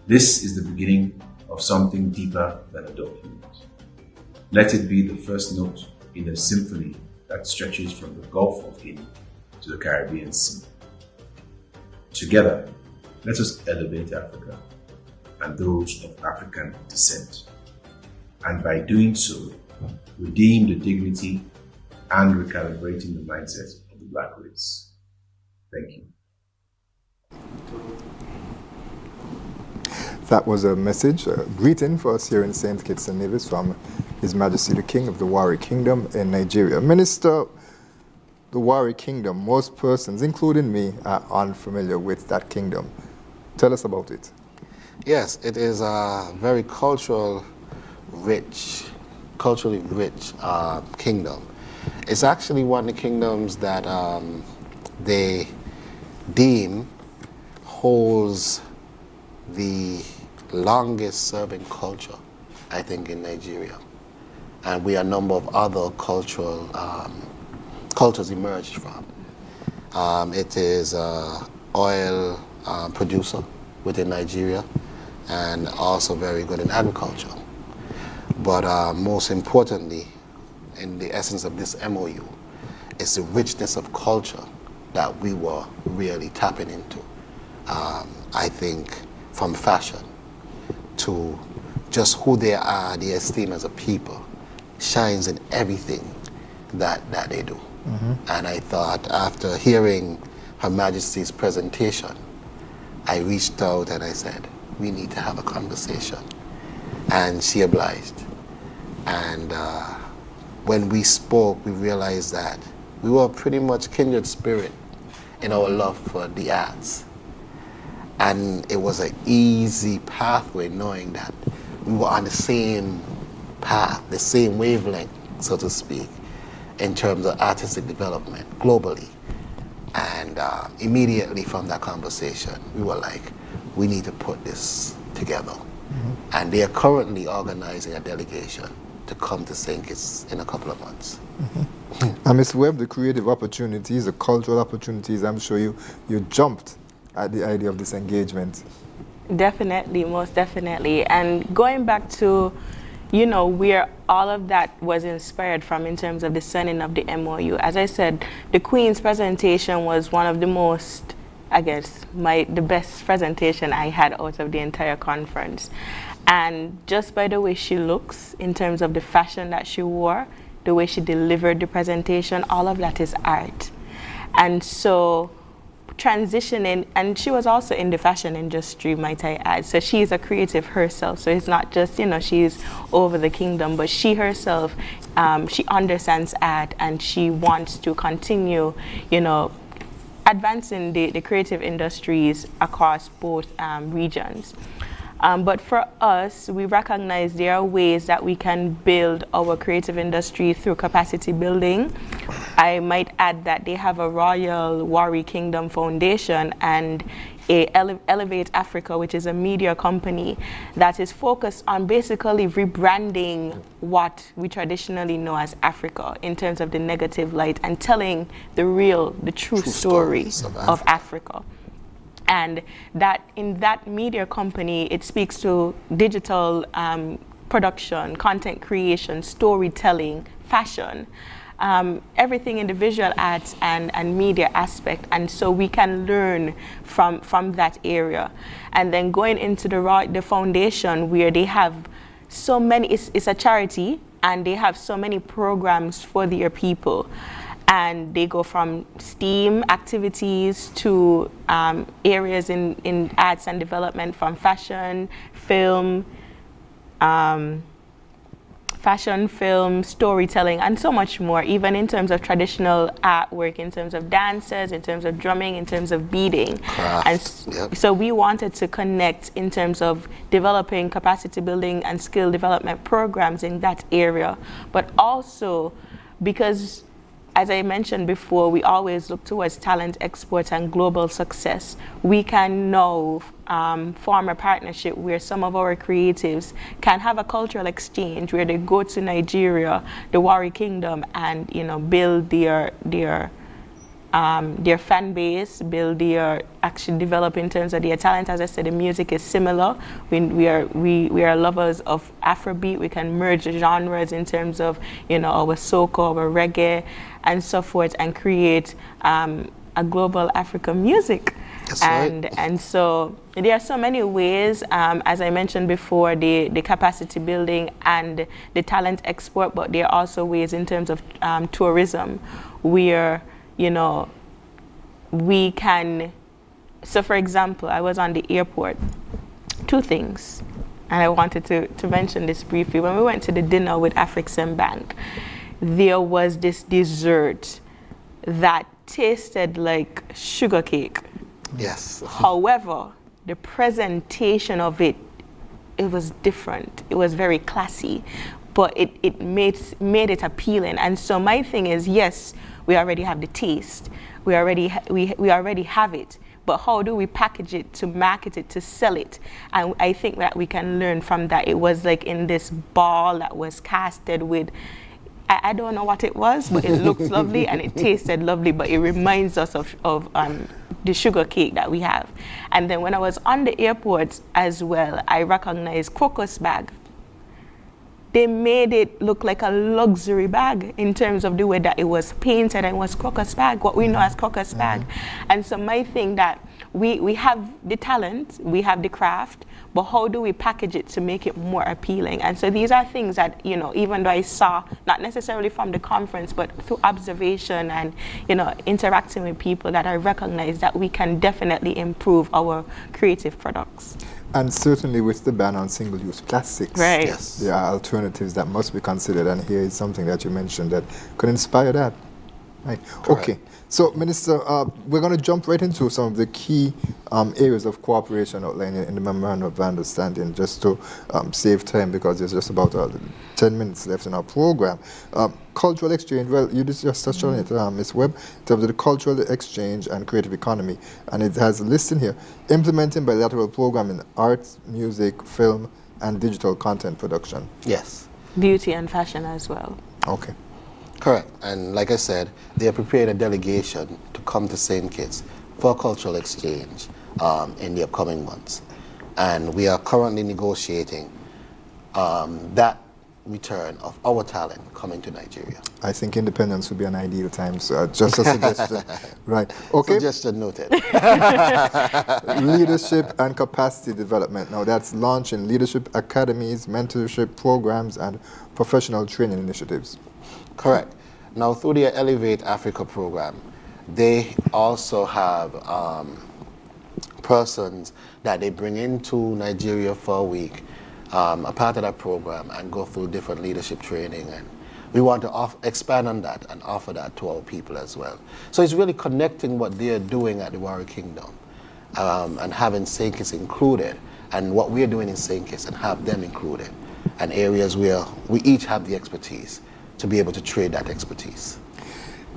This is the beginning of something deeper than a document. Let it be the first note in a symphony that stretches from the Gulf of Guinea to the Caribbean Sea. Together, let us elevate Africa and those of African descent, and by doing so, redeem the dignity and recalibrating the mindset of the Black race. Thank you. That was a message, a greeting for us here in St. Kitts and Nevis from His Majesty the King of the Warri Kingdom in Nigeria. Minister, the Warri Kingdom, most persons, including me, are unfamiliar with that kingdom. Tell us about it. Yes, it is a very culturally rich kingdom. It's actually one of the kingdoms that they deem holds the longest serving culture, I think, in Nigeria. And we are a number of other cultures emerged from. It is an oil producer within Nigeria and also very good in agriculture. But most importantly, in the essence of this MOU, is the richness of culture that we were really tapping into. I think from fashion to just who they are, the esteem as a people, shines in everything that they do. Mm-hmm. And I thought after hearing Her Majesty's presentation, I reached out and I said, we need to have a conversation. And she obliged. And when we spoke, we realized that we were pretty much kindred spirit in our love for the arts. And it was an easy pathway knowing that we were on the same path, the same wavelength, so to speak, in terms of artistic development globally. And immediately from that conversation, we were like, we need to put this together. Mm-hmm. And they are currently organizing a delegation to come to St. Kitts in a couple of months. Mm-hmm. And Ms. Webb, the creative opportunities, the cultural opportunities, I'm sure you jumped at the idea of this engagement. Definitely, most definitely. And going back to, where all of that was inspired from in terms of the signing of the MOU. As I said, the Queen's presentation was one of the most, the best presentation I had out of the entire conference. And just by the way she looks, in terms of the fashion that she wore, the way she delivered the presentation, all of that is art. And so transitioning, and she was also in the fashion industry, might I add. So she's a creative herself. So it's not just, she's over the kingdom, but she herself, she understands art and she wants to continue, advancing the creative industries across both regions. But for us, we recognize there are ways that we can build our creative industry through capacity building. I might add that they have a Royal Warri Kingdom Foundation and Elevate Africa, which is a media company that is focused on basically rebranding what we traditionally know as Africa in terms of the negative light and telling the true story of Africa. And that in that media company, it speaks to digital production, content creation, storytelling, fashion, everything in the visual arts and media aspect. And so we can learn from that area. And then going into the foundation where they have so many, it's a charity, and they have so many programs for their people. And they go from STEAM activities to areas in arts and development, from fashion, film, storytelling, and so much more, even in terms of traditional artwork, in terms of dances, in terms of drumming, in terms of beading. Crafts, and so we wanted to connect in terms of developing capacity building and skill development programs in that area, but also because, as I mentioned before, we always look towards talent export and global success. We can now form a partnership where some of our creatives can have a cultural exchange where they go to Nigeria, the Warri Kingdom, and build their fan base, actually develop in terms of their talent. As I said, the music is similar. We are lovers of Afrobeat. We can merge genres in terms of our soca, our reggae, and so forth, and create a global African music. That's and right. And so there are so many ways, as I mentioned before, the capacity building and the talent export, but there are also ways in terms of tourism where we can. So for example, I was on the airport, two things, and I wanted to mention this briefly. When we went to the dinner with African Bank, there was this dessert that tasted like sugar cake. Yes. However, the presentation of it was different. It was very classy, but it made it appealing. And so my thing is, yes, we already have the taste. We already have it. But how do we package it to market it, to sell it? And I think that we can learn from that. It was like in this ball that was casted with, I don't know what it was, but it looked lovely and it tasted lovely, but it reminds us of the sugar cake that we have. And then when I was on the airport as well, I recognized crocus bag. They made it look like a luxury bag in terms of the way that it was painted, and it was crocus bag, what we know as crocus bag. And so my thing that we have the talent, we have the craft, but how do we package it to make it more appealing? And so these are things that, even though I saw, not necessarily from the conference, but through observation and, interacting with people, that I recognize that we can definitely improve our creative products. And certainly with the ban on single-use plastics, Right. Yes. there are alternatives that must be considered, and here is something that you mentioned that could inspire that. Right. Okay. So, Minister, we're going to jump right into some of the key areas of cooperation outlined in the Memorandum of Understanding, just to save time, because there's just about 10 minutes left in our program. Cultural exchange, well, you just touched on it, Ms. Webb, in terms of the cultural exchange and creative economy. And it has a list in here: implementing bilateral program in arts, music, film, and digital content production. Yes. Beauty and fashion as well. Okay. Correct. And like I said, they are preparing a delegation to come to St. Kitts for cultural exchange in the upcoming months. And we are currently negotiating that return of our talent coming to Nigeria. I think independence would be an ideal time, so just a suggestion. Right. Okay. Suggestion noted. Leadership and capacity development. Now that's launching leadership academies, mentorship programs, and professional training initiatives. Correct. Now, through their Elevate Africa program, they also have persons that they bring into Nigeria for a week, a part of that program, and go through different leadership training and We want to expand on that and offer that to our people as well. So it's really connecting what they're doing at the Warrior Kingdom and having St. Kitts included, and what we're doing in St. Kitts and have them included, and areas where we each have the expertise to be able to trade that expertise.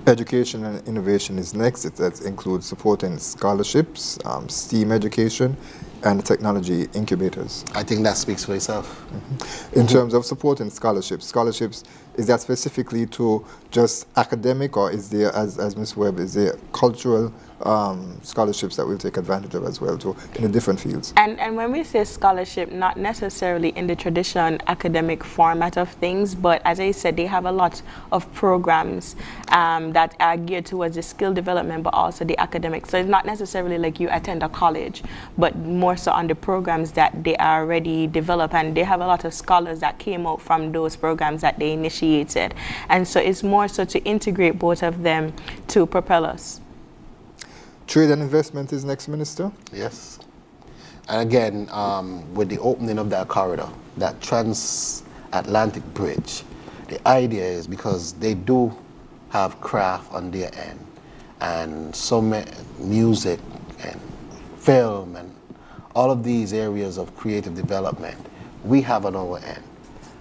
Education and innovation is next. That includes supporting scholarships, STEAM education, and technology incubators. I think that speaks for itself. In terms of supporting scholarships, is that specifically to just academic, or is there, as Ms. Webb, is there cultural scholarships that we'll take advantage of as well too in the different fields? And when we say scholarship, not necessarily in the traditional academic format of things, but as I said, they have a lot of programs that are geared towards the skill development, but also the academic. So it's not necessarily like you attend a college, but more so on the programs that they are already developed, and they have a lot of scholars that came out from those programs that they initiated. And so it's more so to integrate both of them to propel us. Trade and investment is next, Minister. Yes. And again, with the opening of that corridor, that transatlantic bridge, the idea is because they do have craft on their end, and so many music and film and all of these areas of creative development we have on our end.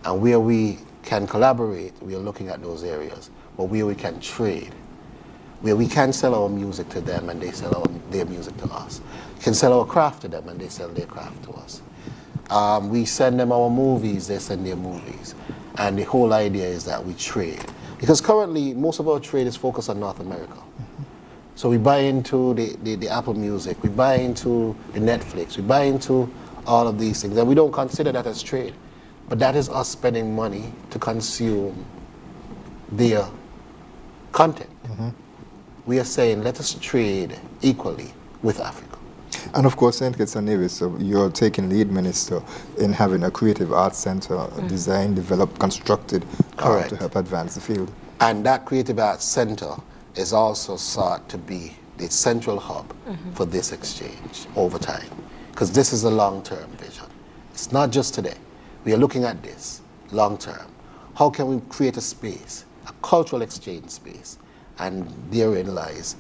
And where we can collaborate, we are looking at those areas, but where we can trade, where we can sell our music to them and they sell their music to us. We can sell our craft to them and they sell their craft to us. We send them our movies, they send their movies. And the whole idea is that we trade. Because currently, most of our trade is focused on North America. So we buy into the Apple Music, we buy into the Netflix, we buy into all of these things, and we don't consider that as trade. But that is us spending money to consume their content. We are saying, let us trade equally with Africa. And of course, St. Kitts and Nevis, so you're taking lead, Minister, in having a creative arts center designed, developed, constructed to help advance the field. And that creative arts center is also sought to be the central hub for this exchange over time. Because this is a long-term vision. It's not just today. We are looking at this long-term. How can we create a space, a cultural exchange space? And therein lies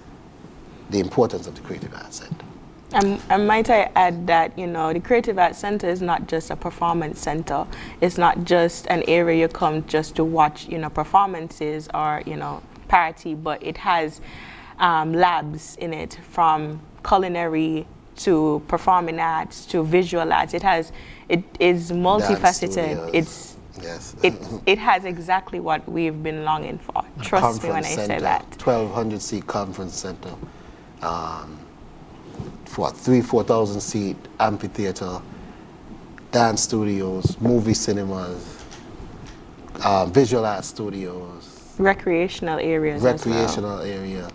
the importance of the Creative Arts Center. And might I add that, you know, the Creative Arts Center is not just a performance center. It's not just an area you come just to watch, you know, performances or, you know, party, but it has labs in it, from culinary to performing arts to visual arts. It is multifaceted. It has exactly what we've been longing for. Trust me when I say that. 1,200 seat conference center, for 3,000-4,000 seat amphitheater, dance studios, movie cinemas, visual art studios, recreational areas. Area.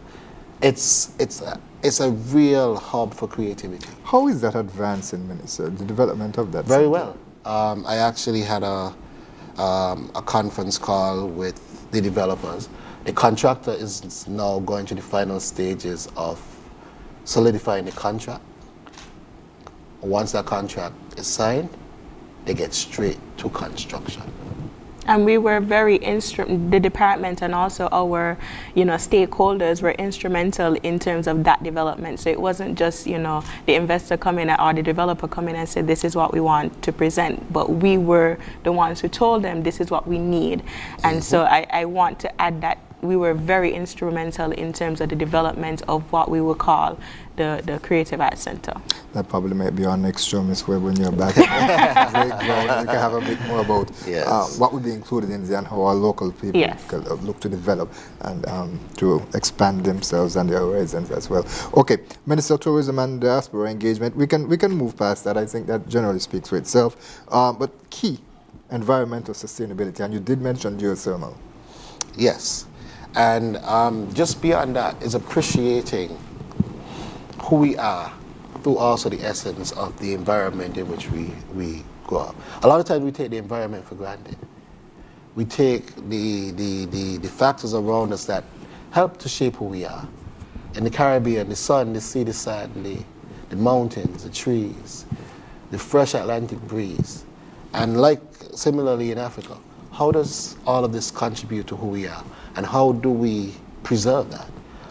It's a real hub for creativity. How is that advancing, Minister, the development of that Very center? well. I actually had a conference call with the developers. The contractor is now going to the final stages of solidifying the contract. Once that contract is signed, they get straight to construction. And we were the department and also our, you know, stakeholders were instrumental in terms of that development. So it wasn't just, you know, the investor coming or the developer coming and said, this is what we want to present, but we were the ones who told them this is what we need. And so I want to add that we were very instrumental in terms of the development of what we would call the Creative Arts Center. That probably might be our next show, Ms. Webb, when you're back. We can have a bit more about what would be included in there and how our local people can look to develop and to expand themselves and their horizons as well. Okay, Minister of Tourism and Diaspora Engagement, we can move past that. I think that generally speaks for itself. But key, environmental sustainability, and you did mention geothermal. Yes, and just beyond that is appreciating who we are through also the essence of the environment in which we grow up. A lot of times we take the environment for granted. We take the factors around us that help to shape who we are. In the Caribbean, the sun, the sea, the sand, the mountains, the trees, the fresh Atlantic breeze. And like similarly in Africa, how does all of this contribute to who we are? And how do we preserve that?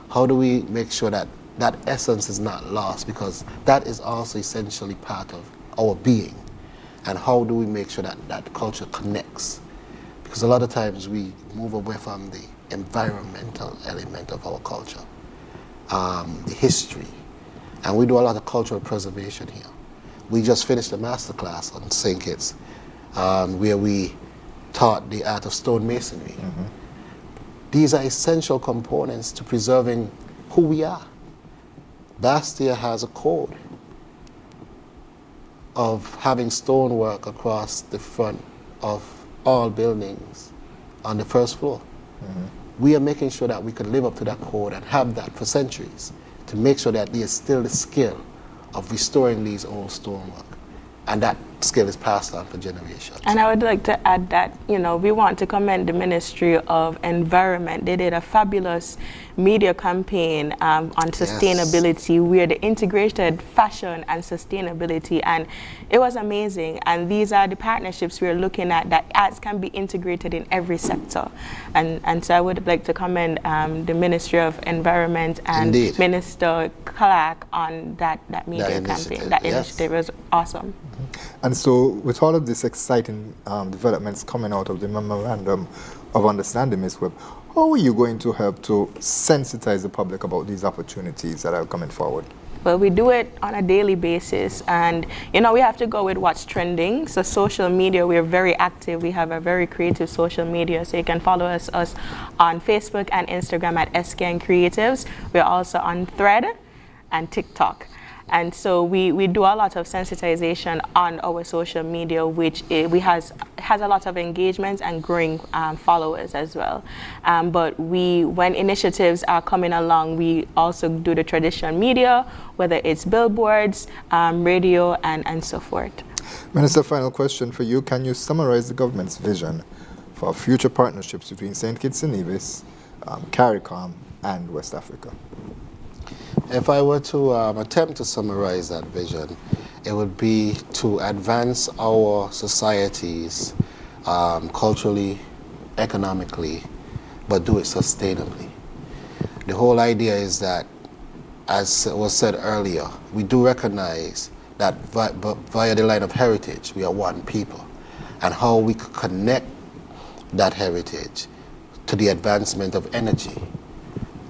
How do we make sure that that essence is not lost? Because that is also essentially part of our being. And how do we make sure that that culture connects? Because a lot of times we move away from the environmental element of our culture, the history. And we do a lot of cultural preservation here. We just finished a masterclass on St. Kitts, where we taught the art of stonemasonry. These are essential components to preserving who we are. Bastia has a code of having stonework across the front of all buildings on the first floor. We are making sure that we can live up to that code and have that for centuries to make sure that there is still the skill of restoring these old stonework. And that skill is passed on for generations. And I would like to add that, we want to commend the Ministry of Environment. They did a fabulous media campaign on sustainability, where they integrated fashion and sustainability, and it was amazing. And these are the partnerships we're looking at, that arts can be integrated in every sector. And so I would like to commend the Ministry of Environment and Minister Clark on that media campaign. That initiative was awesome. And so, with all of these exciting developments coming out of the Memorandum of Understanding, Ms. Webb, how are you going to help to sensitize the public about these opportunities that are coming forward? Well, we do it on a daily basis, and we have to go with what's trending. So social media, we're very active. We have a very creative social media, so you can follow us on Facebook and Instagram at SKN Creatives. We're also on Thread and TikTok. And so we do a lot of sensitization on our social media, which has a lot of engagement and growing followers as well. But when initiatives are coming along, we also do the traditional media, whether it's billboards, radio, and so forth. Minister, final question for you. Can you summarize the government's vision for future partnerships between St. Kitts and Nevis, CARICOM, and West Africa? If I were to attempt to summarize that vision, it would be to advance our societies culturally, economically, but do it sustainably. The whole idea is that, as was said earlier, we do recognize that via the line of heritage, we are one people, and how we could connect that heritage to the advancement of energy.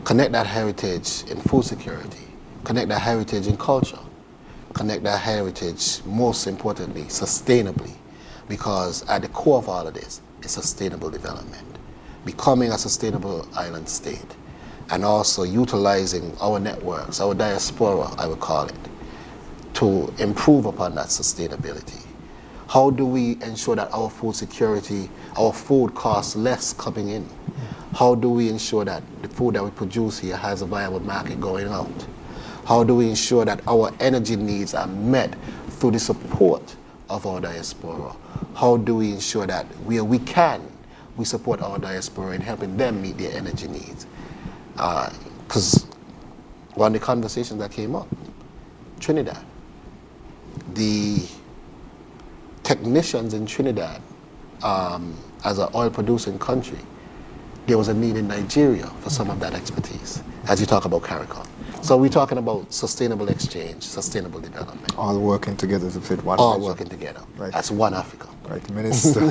Connect that heritage in food security, connect that heritage in culture, connect that heritage, most importantly, sustainably, because at the core of all of this is sustainable development, becoming a sustainable island state, and also utilizing our networks, our diaspora, I would call it, to improve upon that sustainability. How do we ensure that our food security, our food costs less coming in? How do we ensure that the food that we produce here has a viable market going out? How do we ensure that our energy needs are met through the support of our diaspora? How do we ensure that where we can, we support our diaspora in helping them meet their energy needs? Because one of the conversations that came up, Trinidad, the technicians in Trinidad, as an oil producing country, there was a need in Nigeria for some of that expertise, as you talk about CARICOM. So we're talking about sustainable exchange, sustainable development. All working together to fit one. All working together. Right. That's one Africa. Right, Minister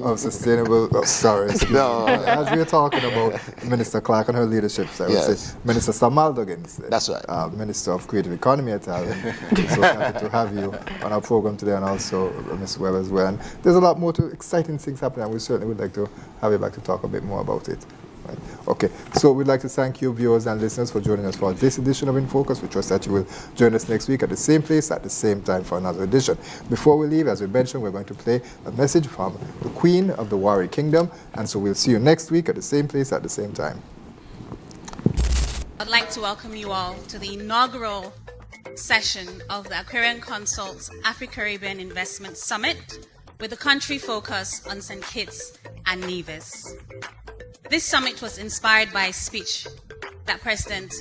of Sustainable, no. As we are talking about Minister Clark and her leadership, I would say Minister Samal Duggins. That's right. Minister of Creative Economy at Ireland. So happy to have you on our program today, and also Ms. Webb as well. And there's a lot more exciting things happening, and we certainly would like to have you back to talk a bit more about it. Right. Okay, so we'd like to thank you, viewers and listeners, for joining us for this edition of InFocus. We trust that you will join us next week at the same place, at the same time, for another edition. Before we leave, as we mentioned, we're going to play a message from the Queen of the Warri Kingdom, and so we'll see you next week at the same place, at the same time. I'd like to welcome you all to the inaugural session of the Aquarian Consult's Afro-Caribbean Investment Summit, with a country focus on St. Kitts and Nevis. This summit was inspired by a speech that President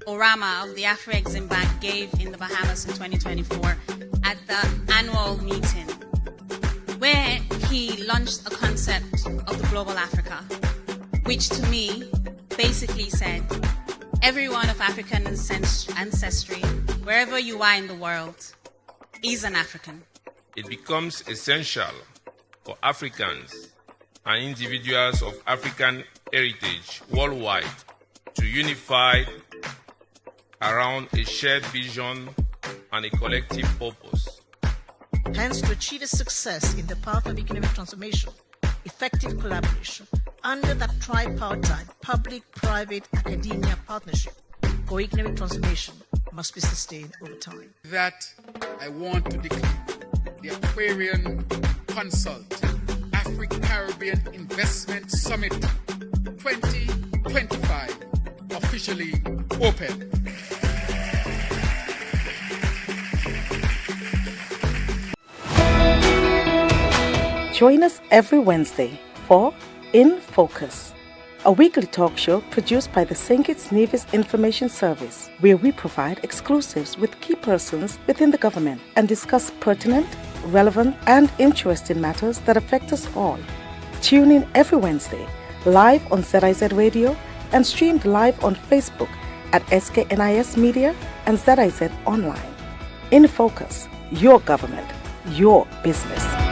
Orama of the Afro-Exim Bank gave in the Bahamas in 2024 at the annual meeting, where he launched a concept Global Africa, which to me basically said everyone of African ancestry, wherever you are in the world, is an African. It becomes essential for Africans and individuals of African heritage worldwide to unify around a shared vision and a collective purpose. Hence, to achieve a success in the path of economic transformation, effective collaboration under that tripartite public-private academia partnership for economic transformation must be sustained over time. That I want to declare the Aquarian Consult African-Caribbean Investment Summit 2025 officially open. Join us every Wednesday for InFocus, a weekly talk show produced by the St. Kitts Nevis Information Service, where we provide exclusives with key persons within the government and discuss pertinent, relevant, and interesting matters that affect us all. Tune in every Wednesday, live on ZIZ Radio and streamed live on Facebook at SKNIS Media and ZIZ Online. InFocus, your government, your business.